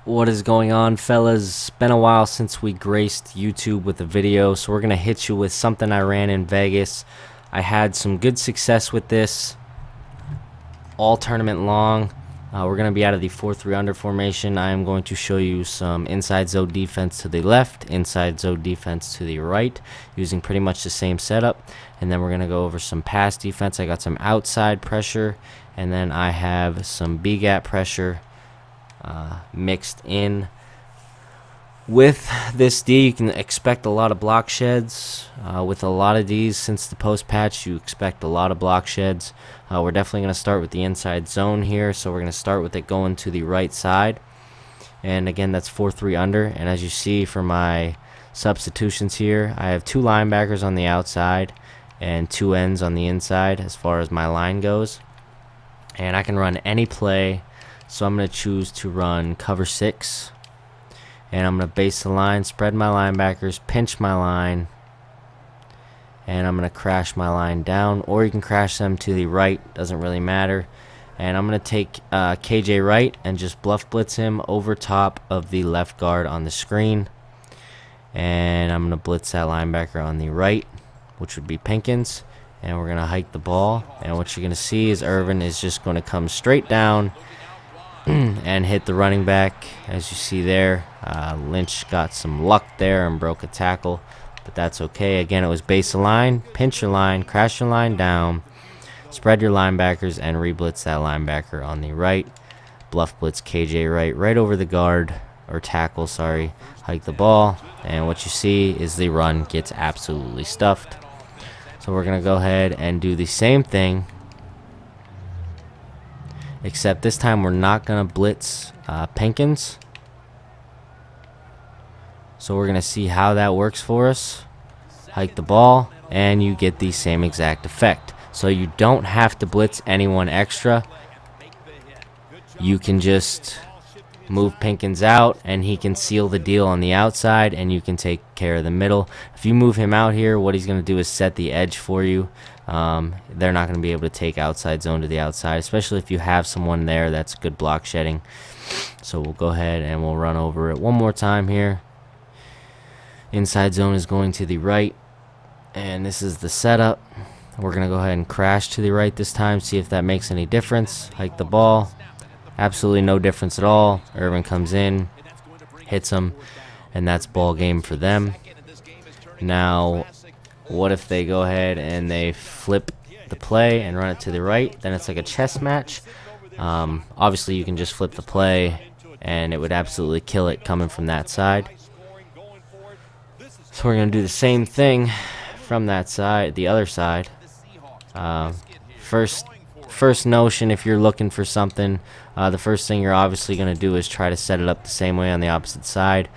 What is going on, fellas? It's been a while since we graced YouTube with a video, so we're gonna hit you with something I ran in Vegas. I had some good success with this all tournament long. We're gonna be out of the 4-3 under formation. I am going to show you some inside zone defense to the left, inside zone defense to the right, using pretty much the same setup. And then we're gonna go over some pass defense. I got some outside pressure, and then I have some B-gap pressure mixed in. With this D, you can expect a lot of block sheds. With a lot of Ds, since the post patch, you expect a lot of block sheds. We're definitely going to start with the inside zone here, so we're going to start with it going to the right side. And again, that's 4-3 under. And as you see from my substitutions here, I have 2 linebackers on the outside and 2 ends on the inside as far as my line goes. And I can run any play. So I'm going to choose to run cover 6, and I'm going to base the line, spread my linebackers, pinch my line, and I'm going to crash my line down, or you can crash them to the right, doesn't really matter. And I'm going to take KJ right and just bluff blitz him over top of the left guard on the screen, and I'm going to blitz that linebacker on the right, which would be Pinkins, and we're going to hike the ball. And what you're going to see is Irvin is just going to come straight down and hit the running back. As you see there, Lynch got some luck there and broke a tackle, but that's okay. Again, it was base the line, pinch your line, crash your line down, spread your linebackers, and re-blitz that linebacker on the right. Bluff blitz KJ right over the guard, or tackle, sorry. Hike the ball, and what you see is the run gets absolutely stuffed. So we're going to go ahead and do the same thing, except this time we're not going to blitz Pinkins. So we're going to see how that works for us. Hike the ball, and you get the same exact effect. So you don't have to blitz anyone extra. You can just move Pinkins out, and he can seal the deal on the outside, and you can take care of the middle. If you move him out here, what he's going to do is set the edge for you. They're not going to be able to take outside zone to the outside, especially if you have someone there that's good block shedding. So we'll go ahead and we'll run over it one more time here. Inside zone is going to the right, and this is the setup. We're going to go ahead and crash to the right this time, see if that makes any difference. Hike the ball. Absolutely no difference at all. Irvin comes in, hits him, and that's ball game for them. Now, what if they go ahead and they flip the play and run it to the right? Then it's like a chess match. Obviously, you can just flip the play, and it would absolutely kill it coming from that side. So we're going to do the same thing from that side, the other side. First notion, if you're looking for something, the first thing you're obviously going to do is try to set it up the same way on the opposite side.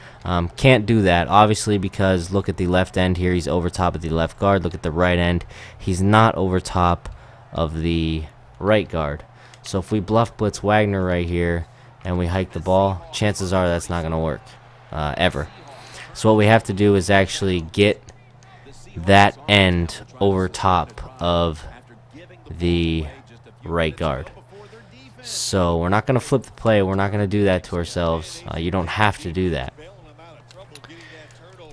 Can't do that, obviously, because look at the left end here. He's over top of the left guard. Look at the right end. He's not over top of the right guard. So if we bluff blitz Wagner right here and we hike the ball, chances are that's not going to work ever. So what we have to do is actually get that end over top of the right guard. So we're not going to flip the play. We're not going to do that to ourselves. You don't have to do that.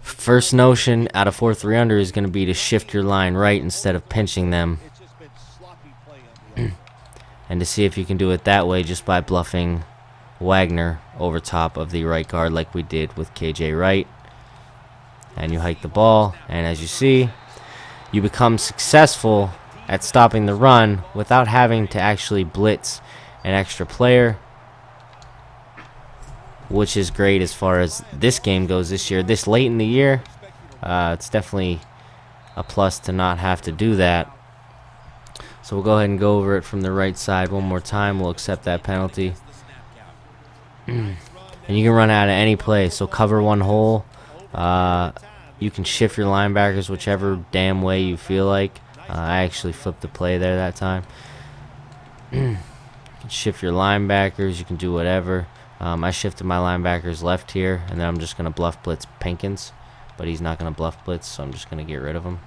First notion out of 4-3 under is going to be to shift your line right instead of pinching them. And to see if you can do it that way just by bluffing Wagner over top of the right guard like we did with KJ Wright. And you hike the ball, and as you see, you become successful at stopping the run without having to actually blitz an extra player, which is great as far as this game goes this year. This late in the year, it's definitely a plus to not have to do that. So we'll go ahead and go over it from the right side one more time. We'll accept that penalty. And you can run out of any play, so cover one hole. You can shift your linebackers whichever damn way you feel like. I actually flipped the play there that time. You can shift your linebackers. You can do whatever. I shifted my linebackers left here, and then I'm just going to bluff blitz Pinkins. But he's not going to bluff blitz, so I'm just going to get rid of him.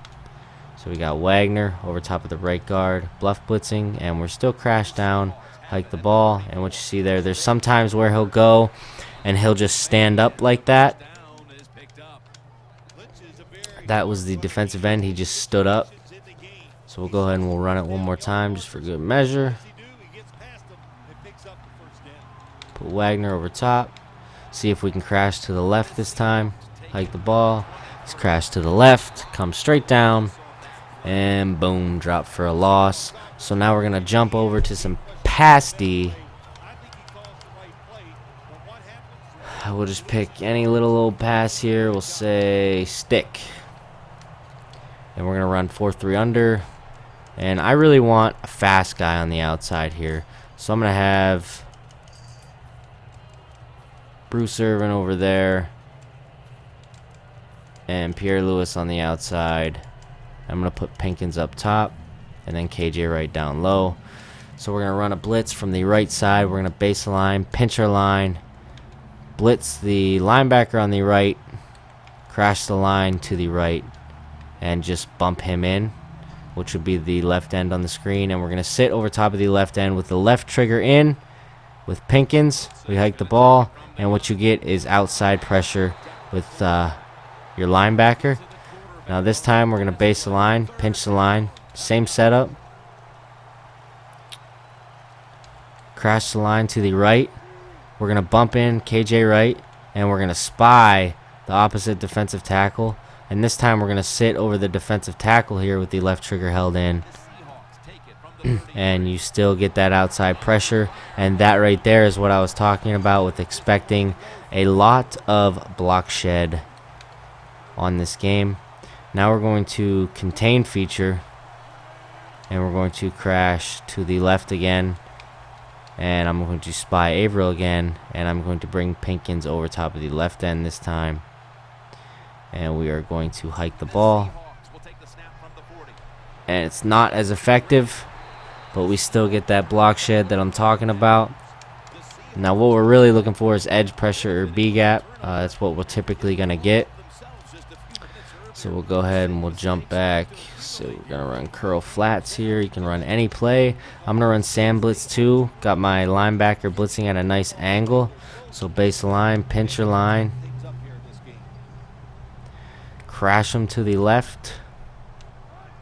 So we got Wagner over top of the right guard, bluff blitzing, and we're still crashed down. Hike the ball, and what you see there, there's sometimes where he'll go and he'll just stand up like that. That was the defensive end. He just stood up. So we'll go ahead and we'll run it one more time just for good measure. Put Wagner over top. See if we can crash to the left this time. Hike the ball. He's crashed to the left. Come straight down. And boom, drop for a loss. So now we're going to jump over to some pass D. We'll just pick any little old pass here. We'll say stick. And we're going to run 4-3 under. And I really want a fast guy on the outside here. So I'm going to have Bruce Irvin over there. And Pierre Lewis on the outside. I'm going to put Pinkins up top. And then KJ Wright down low. So we're going to run a blitz from the right side. We're going to base line, pinch our line. Blitz the linebacker on the right. Crash the line to the right. And just bump him in, which would be the left end on the screen. And we're going to sit over top of the left end with the left trigger in. With Pinkins, we hike the ball. And what you get is outside pressure with your linebacker. Now this time we're going to base the line, pinch the line. Same setup. Crash the line to the right. We're going to bump in KJ Wright. And we're going to spy the opposite defensive tackle. And this time we're going to sit over the defensive tackle here with the left trigger held in. And you still get that outside pressure. And that right there is what I was talking about with expecting a lot of block shed on this game. Now we're going to contain feature. And we're going to crash to the left again. And I'm going to spy Averill again. And I'm going to bring Pinkins over top of the left end this time. And we are going to hike the ball. And it's not as effective, but we still get that block shed that I'm talking about. Now what we're really looking for is edge pressure or B gap. That's what we're typically going to get. So we'll go ahead and we'll jump back. So we're going to run curl flats here. You can run any play. I'm going to run Sam Blitz too. Got my linebacker blitzing at a nice angle. So base line, pinch your line. Crash him to the left.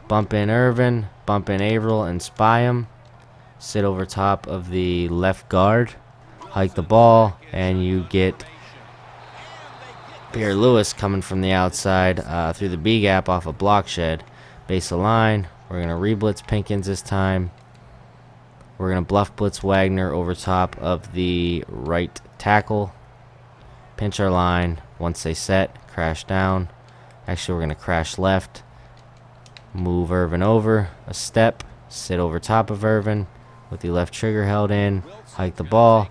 Bump in Irvin. Bump in Averill and spy him. Sit over top of the left guard. Hike the ball. And you get Pierre Lewis coming from the outside through the B gap off a block shed. Base the line. We're going to re-blitz Pinkins this time. We're going to bluff blitz Wagner over top of the right tackle. Pinch our line. Once they set, crash down. Actually, we're going to crash left. Move Irvin over a step. Sit over top of Irvin with the left trigger held in. Hike the ball.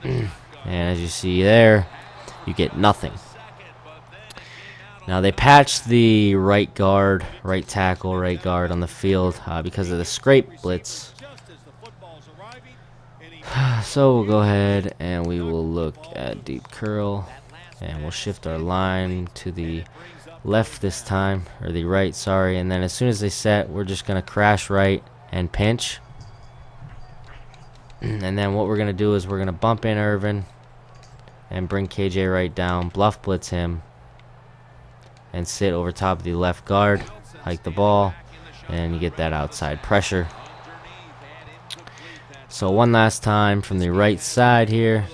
And as you see there, you get nothing. Now they patched the right guard, right tackle, right guard on the field because of the scrape blitz. So we'll go ahead and we will look at deep curl. And we'll shift our line to the left this time, or the right, sorry. And then as soon as they set, we're just going to crash right and pinch. And then what we're going to do is we're going to bump in Irvin and bring KJ Wright down, bluff blitz him, and sit over top of the left guard, hike the ball, and you get that outside pressure. So one last time from the right side here.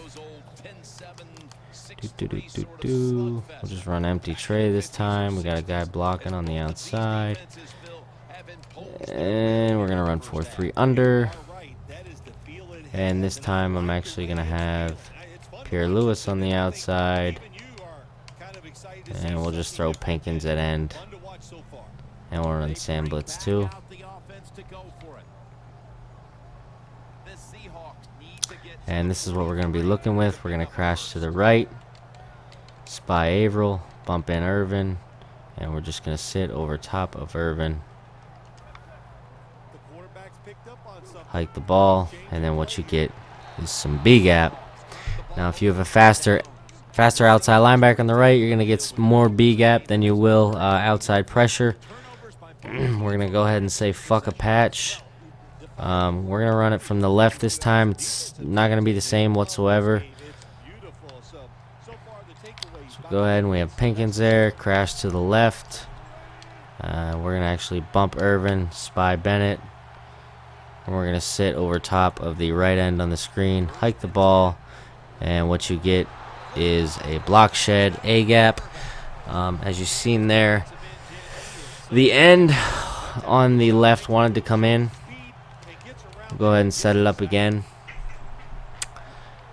We'll just run empty tray this time. We got a guy blocking on the outside. And we're going to run 4-3 under. And this time I'm actually going to have Pierre Lewis on the outside. And we'll just throw Pinkins at end. And we'll run Sam Blitz too. And this is what we're going to be looking with. We're going to crash to the right. Spy Averill, bump in Irvin, and we're just going to sit over top of Irvin. Hike the ball, and then what you get is some B gap. Now if you have a faster outside linebacker on the right, you're going to get more B gap than you will outside pressure. We're going to go ahead and say fuck a patch. We're going to run it from the left this time. It's not going to be the same whatsoever. Go ahead and we have Pinkins there. Crash to the left. We're going to actually bump Irvin, spy Bennett. And we're going to sit over top of the right end on the screen. Hike the ball. And what you get is a block shed, A gap. As you've seen there, the end on the left wanted to come in. Go ahead and set it up again.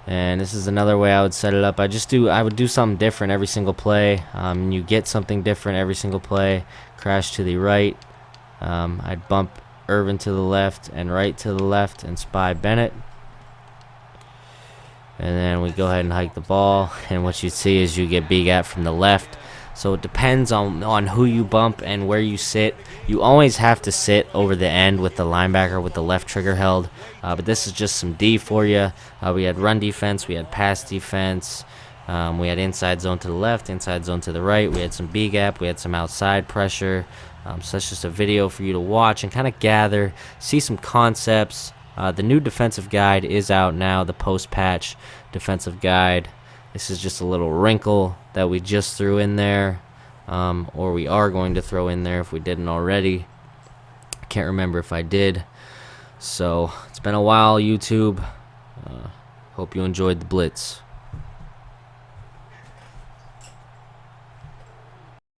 And this is another way I would set it up. I would do something different every single play. You get something different every single play. Crash to the right. I'd bump Irvin to the left and right to the left and spy Bennett. And then we go ahead and hike the ball. And what you see is you get B gap from the left. So it depends on who you bump and where you sit. You always have to sit over the end with the linebacker with the left trigger held. But this is just some D for you. We had run defense. We had pass defense. We had inside zone to the left, inside zone to the right. We had some B gap. We had some outside pressure. So that's just a video for you to watch and kind of gather, see some concepts. The new defensive guide is out now, the post-patch defensive guide. This is just a little wrinkle that we just threw in there, or we are going to throw in there if we didn't already. I can't remember if I did. So it's been a while, YouTube. Hope you enjoyed the Blitz.